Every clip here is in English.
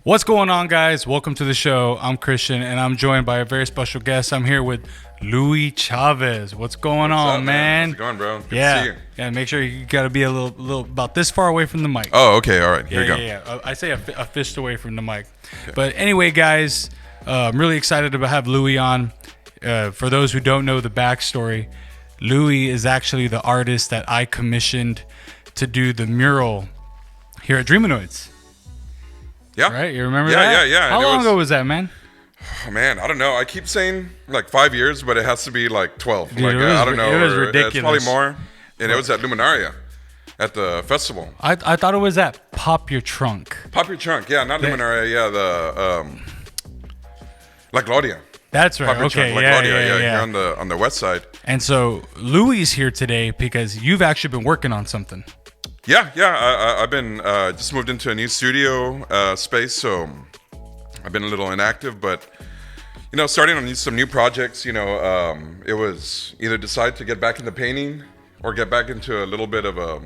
What's going on, guys? Welcome to the show. I'm Christian, and I'm joined by a very special guest. I'm here with Louie Chavez. What's going on, man? How's it going, bro? Good yeah, to see you. yeah. Make sure you got to be a little about this far away from the mic. Oh, okay. All right. Here we go. Yeah. I say a fist away from the mic. Okay. But anyway, guys, I'm really excited to have Louie on. For those who don't know the backstory, Louie is actually the artist that I commissioned to do the mural here at Dreamonoids. Yeah. Right? You remember that? Yeah. How long ago was that, man? Oh, man, I don't know. I keep saying like 5 years, but it has to be like 12. Dude, I don't know. It was ridiculous. It's probably more. And it was at Luminaria at the festival. I thought it was at Pop Your Trunk. Pop Your Trunk. Yeah, not Luminaria. Yeah, the La Gloria. That's right. Okay. Trunk, Yeah, Gloria, yeah. Here on the west side. And so Louie's here today because you've actually been working on something. Yeah. I've been just moved into a new studio space, so I've been a little inactive, but starting on some new projects. It was either decide to get back into painting or get back into a little bit of a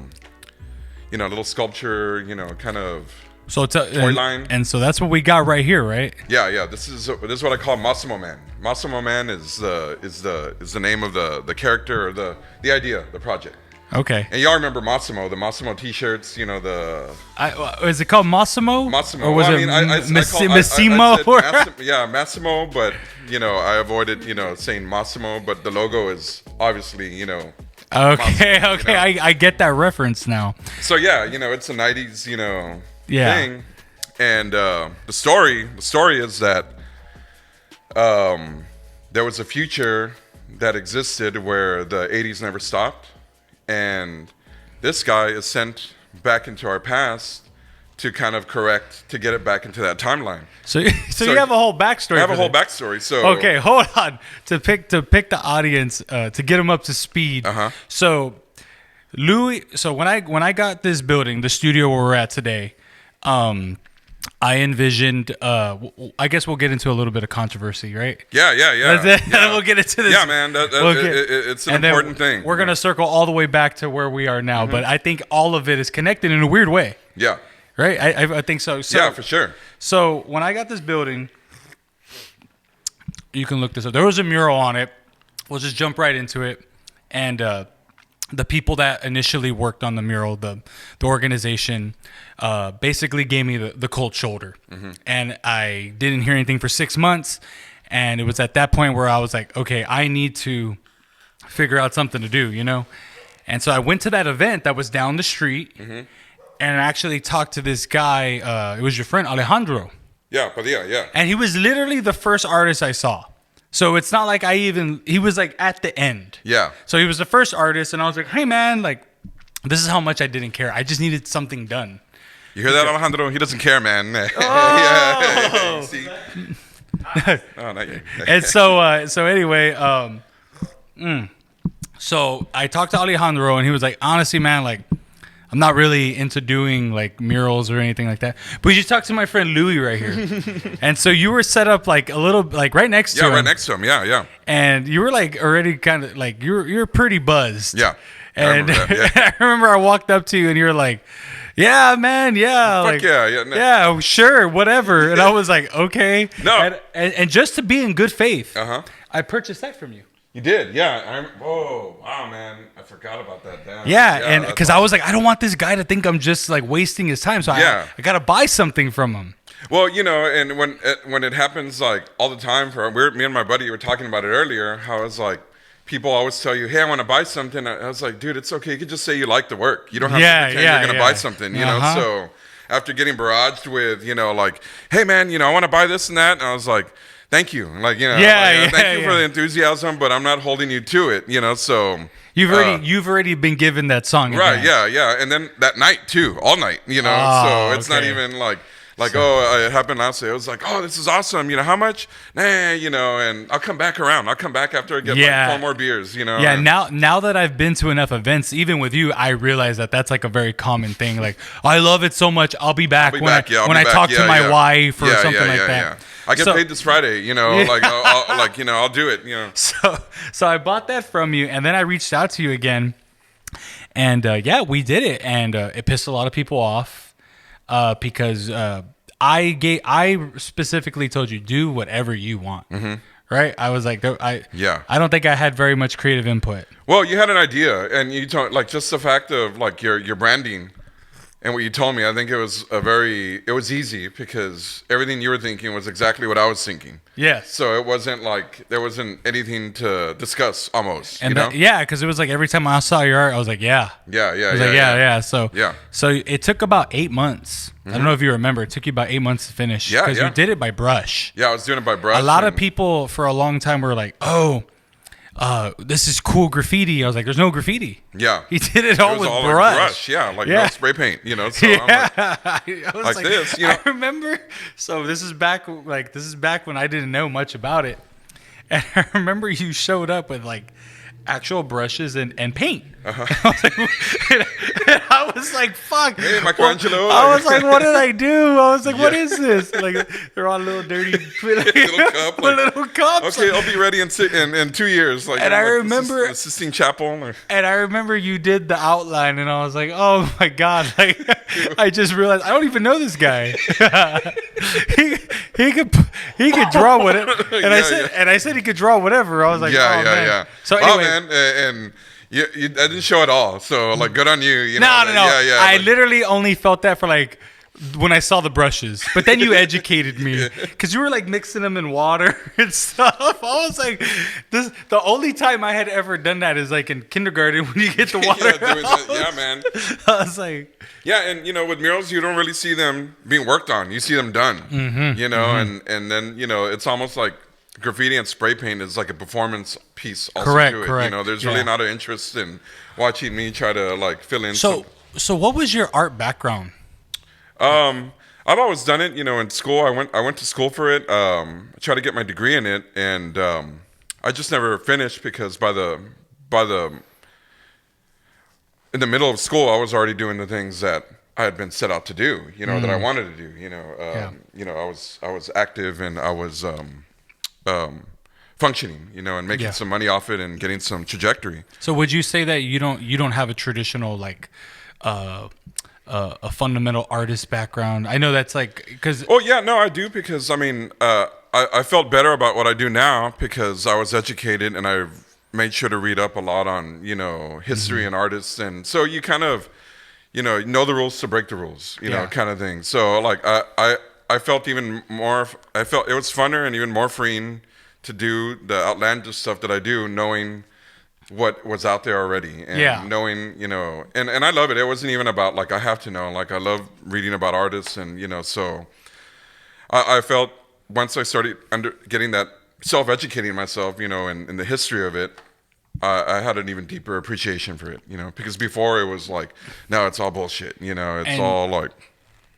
little sculpture, kind of toy line. And so that's what we got right here, right? Yeah. This is what I call Massimo Man. Massimo Man is the name of the character or the idea, the project. Okay. And y'all remember Massimo, the Massimo T-shirts, is it called Massimo? Massimo. Or was it Massimo? Massimo, but, I avoided, saying Massimo, but the logo is obviously, Okay, Massimo, okay. I get that reference now. So, yeah, it's a 90s, thing. And the story is that there was a future that existed where the 80s never stopped. And this guy is sent back into our past to kind of to get it back into that timeline. So you have a whole backstory. I have a whole backstory. So okay, hold on to pick the audience to get them up to speed. So Louie, when I got this building, the studio where we're at today, I envisioned. I guess we'll get into a little bit of controversy, right? Yeah. We'll get into this. Yeah, man. It's an important thing. We're gonna circle all the way back to where we are now, but I think all of it is connected in a weird way. Yeah. Right. I think so. Yeah, for sure. So when I got this building, you can look this up. There was a mural on it. We'll just jump right into it, and the people that initially worked on the mural, the organization, basically gave me the cold shoulder. And I didn't hear anything for 6 months. And it was at that point where I was like, okay, I need to figure out something to do, And so I went to that event that was down the street and I actually talked to this guy. It was your friend, Alejandro. Yeah, but yeah. And he was literally the first artist I saw. So it's not like he was like at the end. Yeah. So he was the first artist, and I was like, hey, man, like, this is how much I didn't care. I just needed something done. You hear that, Alejandro? He doesn't care, man. Oh! See? Oh, not yet. And so anyway, so I talked to Alejandro, and he was like, honestly, man, like, I'm not really into doing like murals or anything like that. But you talk to my friend Louie right here. And so you were set up like a little like right next to him. Yeah, right next to him. Yeah. And you were like already kind of like you're pretty buzzed. Yeah. And I remember that, yeah. I remember I walked up to you and you were like, yeah, man, yeah. Fuck like, yeah. No. Yeah, sure, whatever. And I was like, okay. No. And just to be in good faith, I purchased that from you. You did, yeah. Wow, man. I forgot about that. Damn. Yeah, and because I was like, I don't want this guy to think I'm just like wasting his time. So I got to buy something from him. Well, and when it happens like all the time, me and my buddy were talking about it earlier, how it's like people always tell you, hey, I want to buy something. I was like, dude, it's okay. You could just say you like the work. You don't have to pretend you're going to buy something, So after getting barraged with, like, hey, man, I want to buy this and that. And I was like, thank you. Like, thank you for the enthusiasm, but I'm not holding you to it, so. You've already been given that song. Right, yeah. And then that night too, all night, so it's not even like, it happened last day. I was like, oh, this is awesome. How much? Nah, and I'll come back around. I'll come back after I get like 4 more beers, Yeah, and now that I've been to enough events, even with you, I realize that that's like a very common thing. Like, I love it so much. I'll be back when I talk to my wife or something like that. I get paid this Friday, I'll do it, So I bought that from you, and then I reached out to you again, and we did it, and it pissed a lot of people off. Because I specifically told you do whatever you want. Right? I was like, I don't think I had very much creative input. Well, you had an idea, and you told like just the fact of like your branding and what you told me. I think it was easy because everything you were thinking was exactly what I was thinking. Yes. So it wasn't like there wasn't anything to discuss almost. And you know? because it was like every time I saw your art, I was like, yeah. So it took about 8 months. I don't know if you remember. It took you about 8 months to finish. Yeah, because you did it by brush. Yeah, I was doing it by brush. A lot of people for a long time were like, "Oh, this is cool graffiti." I was like, "There's no graffiti." Yeah, he did it all with all brush. Like no spray paint. You know, so yeah. I was like this. You know? I remember. So this is back when I didn't know much about it, and I remember you showed up with like actual brushes and paint. And I was like, fuck. Hey, Michelangelo. I was like, what did I do? I was like, what is this? Like, they're all little dirty little cups. Okay, I'll be ready in 2 years. Like, and I remember Sistine Chapel. And I remember you did the outline, and I was like, oh my god! Like, I just realized I don't even know this guy. he could draw whatever. And I said he could draw whatever. I was like, man. So anyway, man, and I didn't show it all. So like, good on you. You know, no. Yeah. I literally only felt that for like when I saw the brushes, but then you educated me because you were like mixing them in water and stuff. I was like, the only time I had ever done that is like in kindergarten when you get the water. Yeah, man. I was like, yeah, and you know, with murals, you don't really see them being worked on. You see them done. You know, and then you know, it's almost like graffiti and spray paint is like a performance piece also correct. You know, there's really not an interest in watching me try to like fill in. So what was your art background? I've always done it, you know, in school. I went to school for it. I tried to get my degree in it, and I just never finished because in the middle of school, I was already doing the things that I had been set out to do, you know, that I wanted to do. You know, I was active and I was functioning, you know, and making some money off it and getting some trajectory. So would you say that you don't have a traditional like a fundamental artist background? I know that's like because I do, because I mean I felt better about what I do now because I was educated and I made sure to read up a lot on, you know, history and artists, and so you kind of, you know the rules to break the rules, you know, kind of thing. So like I felt even more, I felt it was funner and even more freeing to do the outlandish stuff that I do, knowing what was out there already, and knowing, you know, and I love it. It wasn't even about like I have to know, like I love reading about artists, and you know, so I felt once I started getting that self-educating myself, you know, in the history of it, I had an even deeper appreciation for it, you know, because before it was like, no, it's all bullshit, you know, it's all like.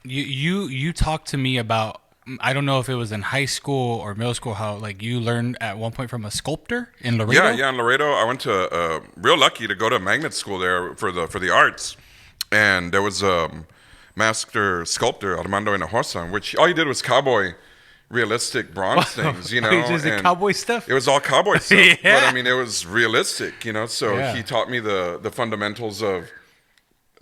You talked to me about, I don't know if it was in high school or middle school, how like you learned at one point from a sculptor in Laredo. Yeah, in Laredo. I went to real lucky to go to magnet school there for the arts, and there was a master sculptor, Armando Hinojosa, which all he did was cowboy realistic bronze things, you know. He just did cowboy stuff? It was all cowboy stuff. But I mean, it was realistic, you know. So he taught me the fundamentals of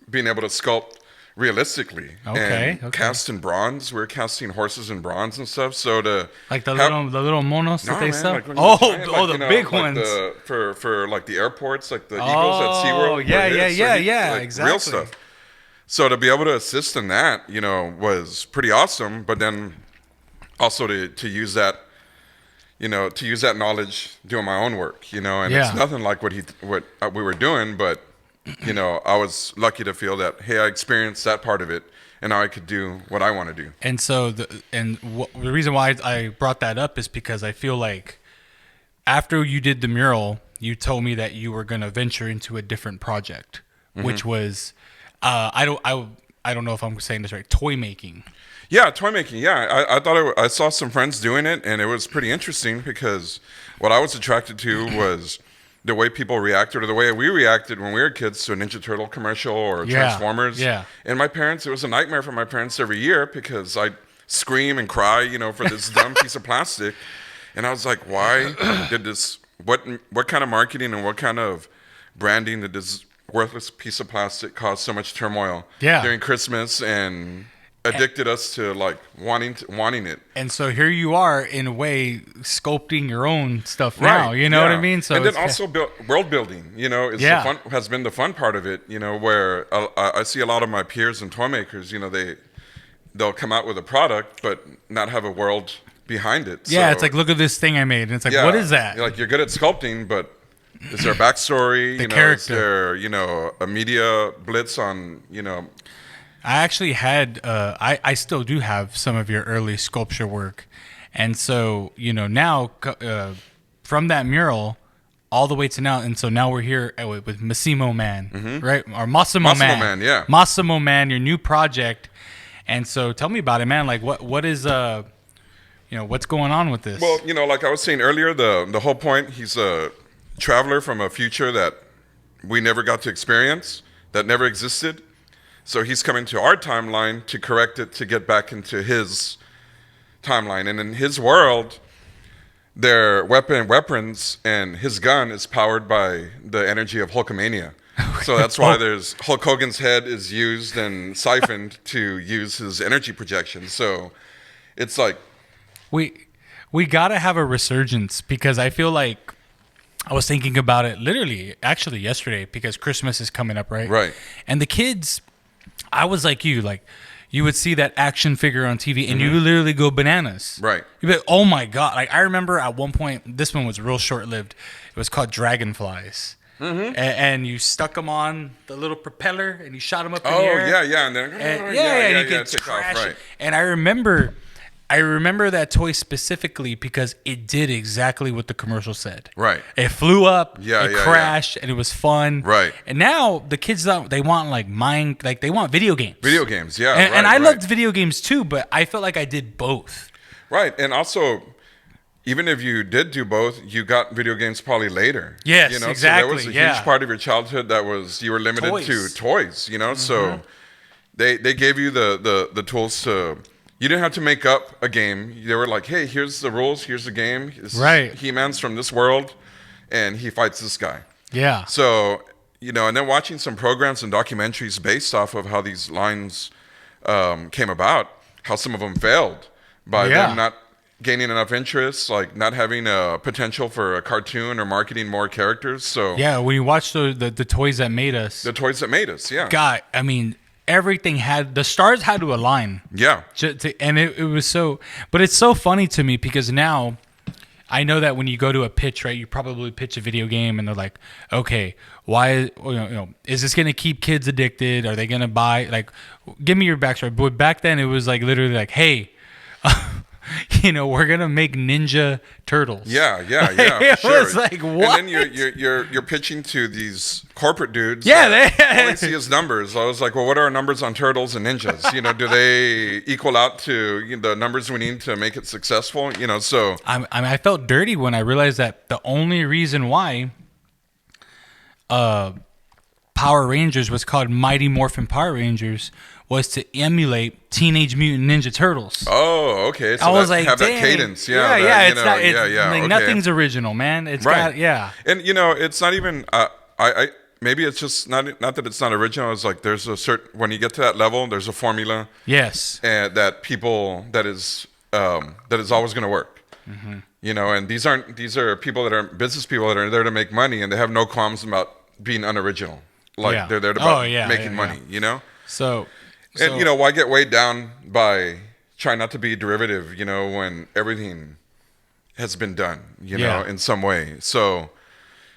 being able to sculpt realistically and cast in bronze. We're casting horses in bronze and stuff. So to like the little monos that they sell. Like the big ones for like the airports, like the Eagles at SeaWorld. Yeah, exactly. Real stuff. So to be able to assist in that, you know, was pretty awesome. But then also to use that, you know, to use that knowledge doing my own work, you know, and it's nothing like what we were doing, but you know, I was lucky to feel that, hey, I experienced that part of it, and now I could do what I want to do. And so, the reason why I brought that up is because I feel like after you did the mural, you told me that you were going to venture into a different project, which was, I don't know if I'm saying this right, toy making. Yeah, toy making. Yeah, I thought I saw some friends doing it, and it was pretty interesting because what I was attracted to was the way people reacted, or the way we reacted when we were kids to a Ninja Turtle commercial or Transformers. Yeah. And my parents, it was a nightmare for my parents every year because I'd scream and cry, you know, for this dumb piece of plastic. And I was like, why did this, what kind of marketing and what kind of branding did this worthless piece of plastic cause so much turmoil during Christmas and addicted us to like wanting it. And so here you are, in a way, sculpting your own stuff now. You know what I mean? So and then also world building. You know, is Yeah. the fun, has been the fun part of it. You know, where I see a lot of my peers and toy makers. You know, they'll come out with a product but not have a world behind it. yeah, So, it's like, look at this thing I made. And it's like, what is that? You're like, you're good at sculpting, but is there a backstory? You know, character. is there, you know, a media blitz on, you know? I actually had, I still do have some of your early sculpture work. And so, you know, now from that mural all the way to now. And so now we're here with Massimo Man, right? Or Massimo Man. Man, yeah. Massimo Man, your new project. And so tell me about it, man. Like what is, you know, what's going on with this? Well, you know, like I was saying earlier, the whole point, he's a traveler from a future that we never got to experience, that never existed. So he's coming to our timeline to correct it, to get back into his timeline. And in his world, their weapons and his gun is powered by the energy of Hulkamania. So that's why there's Hulk Hogan's head is used and siphoned to use his energy projection. So it's like, we gotta have a resurgence, because I feel like I was thinking about it literally actually yesterday, because Christmas is coming up, right? Right. And the kids, I was like you would see that action figure on TV and you would literally go bananas. Right. You'd be like, oh my God. Like I remember at one point, this one was real short-lived. It was called Dragonflies. And you stuck them on the little propeller and you shot them up in the air. yeah. And then, And you could take crash off, it. And I remember that toy specifically because it did exactly what the commercial said. Right. It flew up, Yeah, it yeah, crashed, and it was fun. Right. And now the kids, they want they want video games. Video games, yeah. And I loved video games too, but I felt like I did both. Right. And also, even if you did do both, you got video games probably later. Yes, you know? exactly. So there was a huge part of your childhood that was, you were limited to toys, you know? So they gave you the tools to, you didn't have to make up a game. They were like, hey, here's the rules, here's the game. Right. He-Man's from this world, and he fights this guy. Yeah. So, you know, and then watching some programs and documentaries based off of how these lines came about, how some of them failed by them not gaining enough interest, like not having a potential for a cartoon or marketing more characters. So yeah, when you watch the toys that made us. The toys that made us, yeah. God, I mean, everything the stars had to align. Yeah. And it was so, but it's so funny to me because now I know that when you go to a pitch, right, you probably pitch a video game and they're like, okay, why, is this going to keep kids addicted? Are they going to buy, like, give me your backstory. But back then it was like literally like, hey, we're going to make Ninja Turtles. Yeah. It sure. was like, what? And then you're pitching to these corporate dudes. Yeah, all they see is numbers. I was like, well, what are our numbers on turtles and ninjas? Do they equal out to the numbers we need to make it successful? So I felt dirty when I realized that the only reason why Power Rangers was called Mighty Morphin Power Rangers was to emulate Teenage Mutant Ninja Turtles. Oh, okay. So I was like, have dang. that cadence. It's not. It's, okay. Nothing's original, man. It's right. And it's not even. I maybe it's just not that it's not original. It's like there's a certain, when you get to that level, there's a formula. Yes. And that is always going to work. Mm-hmm. And these are people that are business people that are there to make money, and they have no qualms about being unoriginal. Like they're there about making money. So. And why get weighed down by trying not to be derivative? When everything has been done, in some way. So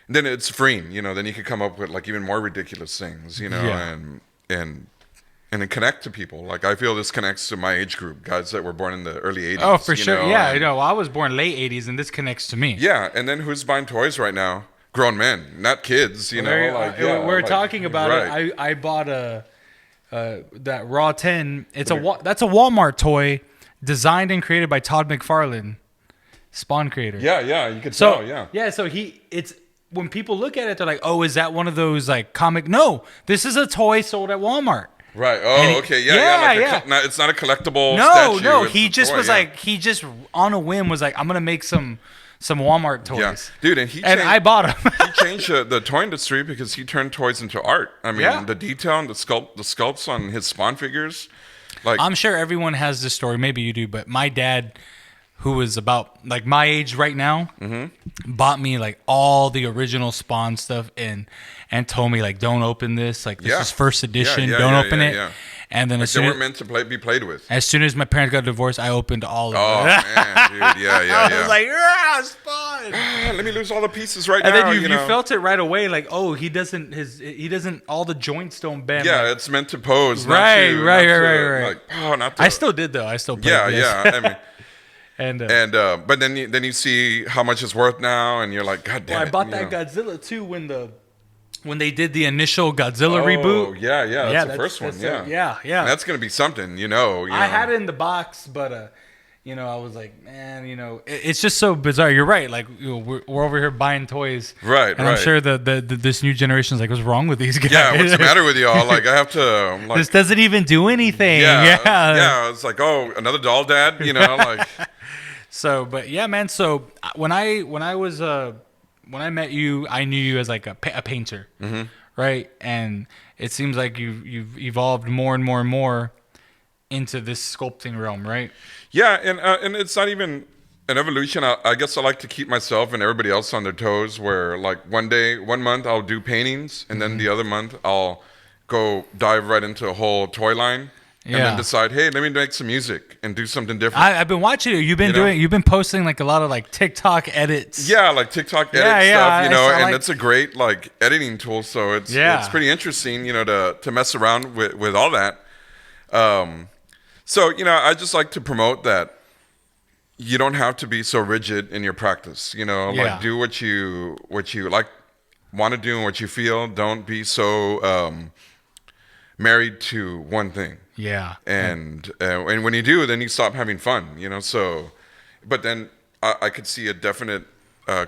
then it's freeing. Then you can come up with like even more ridiculous things. And then connect to people. Like I feel this connects to my age group, guys that were born in the early 80s. Oh, for sure. Yeah, I was born late 80s, and this connects to me. Yeah, and then who's buying toys right now? Grown men, not kids. We're talking about it. I bought that Raw 10. That's a Walmart toy designed and created by Todd McFarlane, Spawn creator. Yeah, you could tell. Yeah, so it's when people look at it, they're like, "Oh, is that one of those like comic?" No, this is a toy sold at Walmart. Right. Oh, okay. Yeah. It's not a collectible. No. He just was like, he just on a whim was like, I'm gonna make some Walmart toys. Yeah. Dude, I bought them. He changed the toy industry because he turned toys into art. I mean, the detail and the sculpts on his Spawn figures. Like, I'm sure everyone has this story. Maybe you do, but my dad, who was about like my age right now, bought me like all the original Spawn stuff and told me like, don't open this. Like this is first edition. Don't open it. Yeah. And then Like as they soon weren't meant to be played with. as soon as my parents got divorced, I opened all of Oh it. man, dude, yeah. I was like, yeah, Spawn. Let me lose all the pieces right And now. then you know? felt it right away, like, oh, he doesn't all the joints don't bend. Yeah, like, it's meant to pose. Right. Like, not to. I still did though. I still played this. I mean, And but then you see how much it's worth now, and you're like, God damn it. I bought that Godzilla too when they did the initial Godzilla reboot. Oh yeah, that's the first one. Yeah. And that's gonna be something, you know. I had it in the box, but I was like, man, it's just so bizarre. You're right. Like, we're over here buying toys, Right, and I'm sure the this new generation's like, what's wrong with these guys? Yeah, what's the matter with y'all? Like, I have to. Like, this doesn't even do anything. Yeah. It's like, oh, another doll, dad. Like. So, but yeah, man. So when I met you, I knew you as like a painter, right? And it seems like you've evolved more and more and more into this sculpting realm, right? Yeah, and it's not even an evolution. I guess I like to keep myself and everybody else on their toes. Where like one month I'll do paintings, and then the other month I'll go dive right into a whole toy line. And then decide, hey, let me make some music and do something different. I've been watching you. You've been posting like a lot of like TikTok edits. Yeah, like TikTok edit stuff, and it's a great like editing tool. So it's pretty interesting, to mess around with all that. So I just like to promote that you don't have to be so rigid in your practice. Like do what you like, want to do, and what you feel. Don't be so married to one thing. Yeah. And when you do, then you stop having fun, so, but then I could see a definite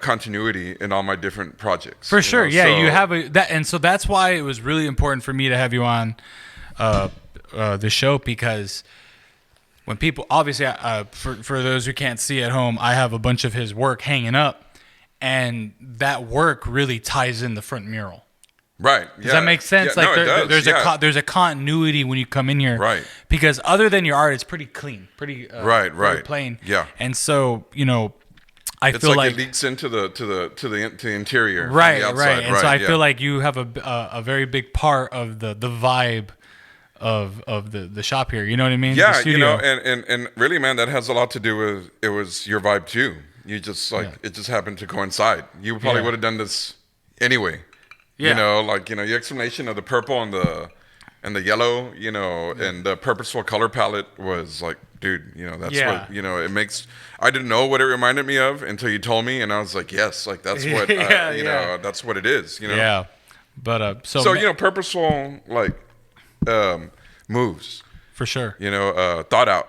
continuity in all my different projects. For sure. Yeah. So, you have and so that's why it was really important for me to have you on the show, because when people, obviously, for those who can't see at home, I have a bunch of his work hanging up, and that work really ties in the front mural. Right. Does that make sense? Yeah, like it does. there's a continuity when you come in here. Right. Because other than your art, it's pretty clean, pretty right, plain. Yeah. And so I feel like it leaks into the interior. Right. The outside. And so I feel like you have a very big part of the vibe of the shop here. You know what I mean? Yeah. The studio. And really, man, that has a lot to do with it was your vibe too. You just it just happened to coincide. You probably would have done this anyway. Yeah. Your explanation of the purple and the yellow, and the purposeful color palette was like, dude, that's what, it makes. I didn't know what it reminded me of until you told me, and I was like, yes, like that's what, that's what it is, Yeah. But so purposeful moves for sure. Thought out.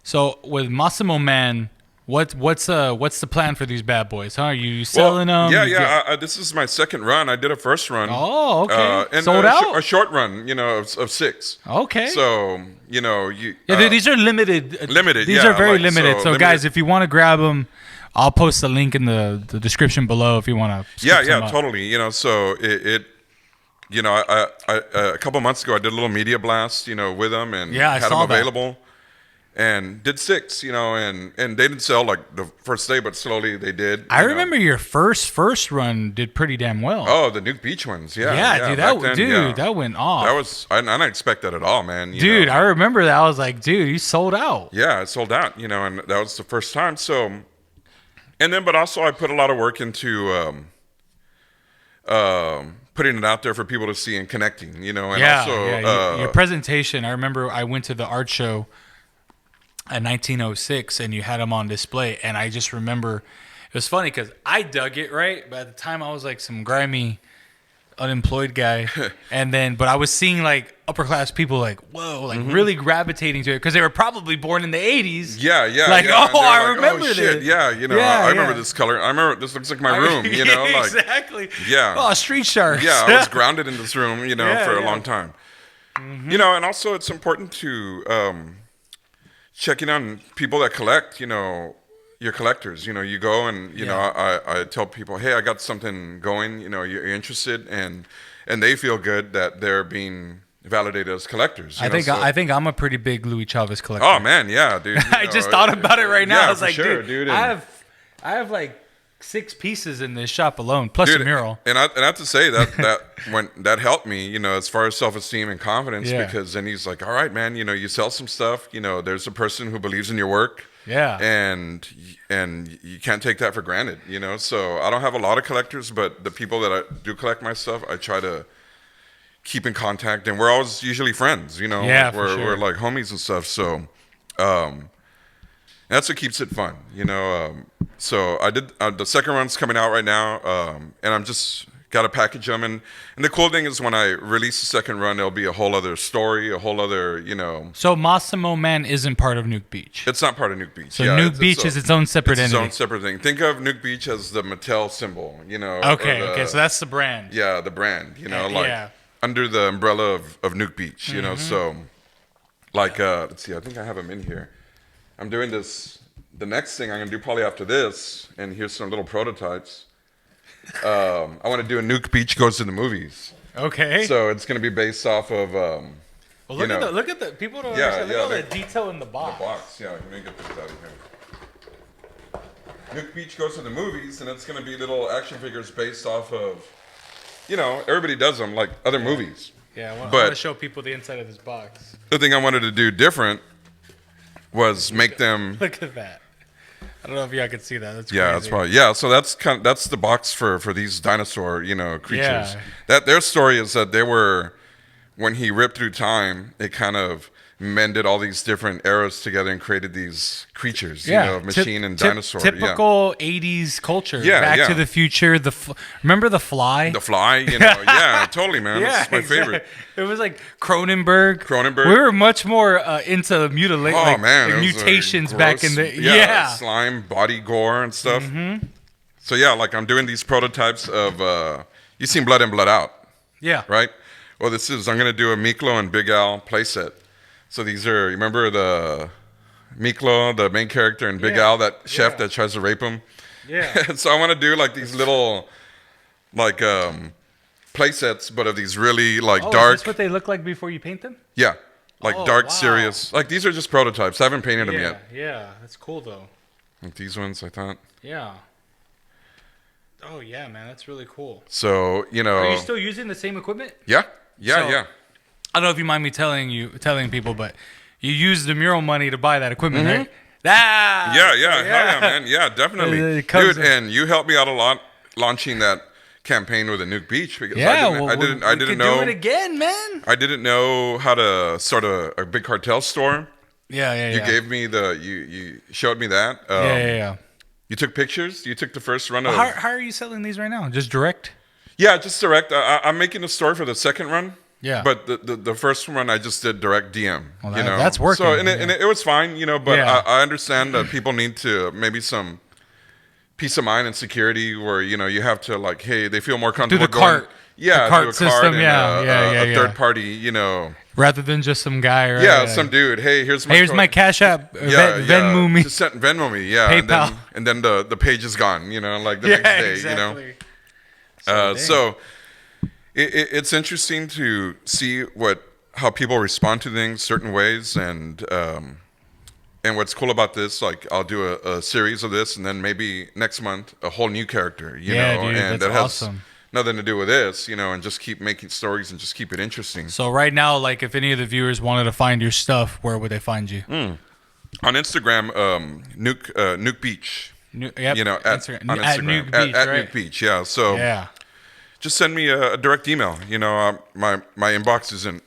So with Massimo Man, what's the plan for these bad boys? Huh? Are you selling them? Yeah. This is my second run. I did a first run. Oh, okay. And sold out. A short run, of 6. Okay. So these are limited. Limited. These are very limited. So guys, if you want to grab them, I'll post the link in the description below if you want to. Yeah, totally. So it. A couple months ago, I did a little media blast, with them, and had them available. And did 6, and they didn't sell like the first day, but slowly they did. I remember your first run did pretty damn well. Oh, the Nuke Beach ones, dude, that went off. I didn't expect that at all, man. Dude, I remember that. I was like, dude, you sold out. Yeah, it sold out, and that was the first time. So, and then, but also I put a lot of work into putting it out there for people to see and connecting, and also your presentation. I remember I went to the art show in 1906 and you had them on display, and I just remember it was funny because I dug it, right? But at the time I was like some grimy unemployed guy, but I was seeing like upper class people like, whoa, like really gravitating to it because they were probably born in the 80s. I remember this. Yeah, I remember this color. I remember this looks like my room, exactly. Yeah. Oh, street sharks. Yeah, I was grounded in this room, for a long time. And also it's important to checking on people that collect, your collectors. You go and, I tell people, hey, I got something going, you're interested, and they feel good that they're being validated as collectors. I think I'm a pretty big Louie Chavez collector. Oh man, yeah, dude. I just thought about it right now. Yeah, I was for like, sure, dude, dude. I have like 6 pieces in this shop alone, plus a mural. And I have to say that when that helped me, as far as self-esteem and confidence, Yeah. because then he's like, all right, man, you sell some stuff, there's a person who believes in your work. Yeah. And you can't take that for granted, So I don't have a lot of collectors, but the people that I do collect my stuff, I try to keep in contact, and we're always usually friends, Yeah, for sure. we're like homies and stuff. So that's what keeps it fun, So I did the second run's coming out right now, and I'm just got to package them. And the cool thing is when I release the second run, there'll be a whole other story, a whole other, So Massimo Man isn't part of Nuke Beach. It's not part of Nuke Beach. So Nuke Beach is its own separate entity. Its own separate thing. Think of Nuke Beach as the Mattel symbol, Okay, so that's the brand. Yeah, the brand, yeah. under the umbrella of Nuke Beach, So, let's see, I think I have them in here. I'm doing this. The next thing I'm going to do probably after this, and here's some little prototypes. I want to do a Nuke Beach goes to the movies. Okay. So it's going to be based off of, well, look at the people don't understand. Look at all the detail in the box. The box, yeah. Let me get this out of here. Nuke Beach goes to the movies, and it's going to be little action figures based off of, everybody does them like other movies. Yeah, I want to show people the inside of this box. The thing I wanted to do different was make them. Look at that. I don't know if y'all can see that. That's yeah, crazy. that's probably So that's the box for these dinosaur creatures. Yeah. That their story is that they were, when he ripped through time, it kind of mended all these different eras together and created these creatures, machine and dinosaur. Typical 80s culture. Yeah, Back to the Future. Remember The Fly? The Fly, yeah, totally, man. Yeah, That's my favorite. It was like Cronenberg. We were much more into mutations back in the slime, body gore and stuff. Mm-hmm. So I'm doing these prototypes of you seen Blood In, Blood Out. Yeah. Right? Well, I'm gonna do a Miklo and Big Al playset. So these are, you remember the Miklo, the main character, and Big Al, that chef that tries to rape him? Yeah. So I want to do these little play sets, but of these really dark. Is this what they look like before you paint them? Yeah. Dark, serious. These are just prototypes. I haven't painted them yet. Yeah, that's cool though. Like these ones, I thought. Yeah. Oh yeah, man, that's really cool. So, Are you still using the same equipment? Yeah. I don't know if you mind me telling people, but you used the mural money to buy that equipment, right? Yeah, man. Yeah, definitely. Dude, and you helped me out a lot launching that campaign with a Nuke Beach because I didn't know. Do it again, man. I didn't know how to start a big cartel store. Yeah. You gave me you showed me that. Yeah. You took pictures. You took the first run of. How are you selling these right now? Just direct? Yeah, just direct. I'm making a store for the second run. Yeah. But the first one I just did direct DM. Well, that's working. So and it was fine, But I understand that people need to maybe some peace of mind and security where you have to hey, they feel more comfortable do the cart. Yeah, the cart do a system. cart and a third party, rather than just some guy or some dude. Hey, here's my Cash App. Venmo me. Just Venmo me. Yeah, PayPal. And then the page is gone. The next day. Exactly. So it's interesting to see how people respond to things certain ways, and what's cool about this, I'll do a series of this, and then maybe next month a whole new character, dude, and that has awesome. Nothing to do with this, and just keep making stories and just keep it interesting. So right now, if any of the viewers wanted to find your stuff, where would they find you? On Instagram, Nuke Beach. At Instagram. Nuke Beach, at right? Nuke Beach, yeah. So just send me a direct email. My inbox isn't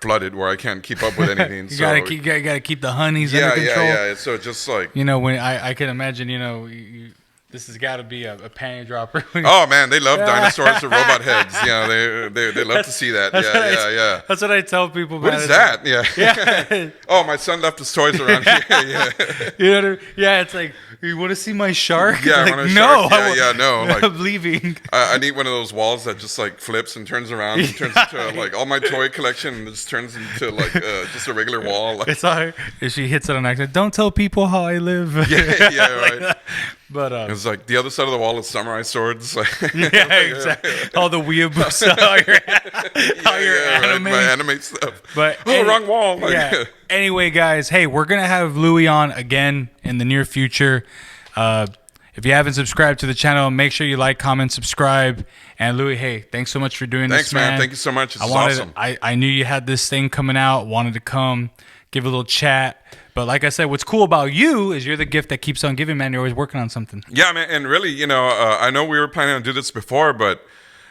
flooded where I can't keep up with anything. You gotta keep the honeys under control. Yeah. So just when I can imagine, this has got to be a panty dropper. Oh man, they love dinosaurs or robot heads. They love to see that. Yeah. That's what I tell people. What is that? Yeah. Oh, my son left his toys around here. Yeah. Yeah, it's like, you want to see my shark? Yeah, no. No. I'm leaving. I need one of those walls that just flips and turns around and turns into all my toy collection and just turns into just a regular wall. It's all right. If she hits it on accident, don't tell people how I live. Yeah, right. But It's like the other side of the wall is samurai swords. yeah, exactly. All the weeaboos, all your anime, my anime stuff. But wrong wall. Like, yeah. Anyway, guys, hey, we're gonna have Louie on again in the near future. If you haven't subscribed to the channel, make sure you like, comment, subscribe. And Louie, hey, thanks so much for doing this, man. Thank you so much. It's awesome. I knew you had this thing coming out. Wanted to come, give a little chat. But like I said, what's cool about you is you're the gift that keeps on giving, man. You're always working on something. Yeah, man. And really, I know we were planning on do this before, but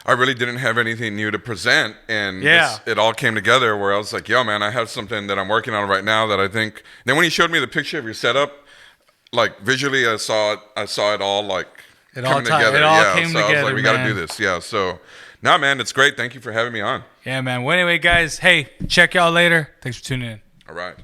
I really didn't have anything new to present. And it all came together where I was like, yo, man, I have something that I'm working on right now that I think. Then when you showed me the picture of your setup, like visually, I saw it all like coming together. It all came together, I was like, we got to man. do this. Yeah. So, nah, man, it's great. Thank you for having me on. Yeah, man. Well, anyway, guys, hey, check y'all later. Thanks for tuning in. All right.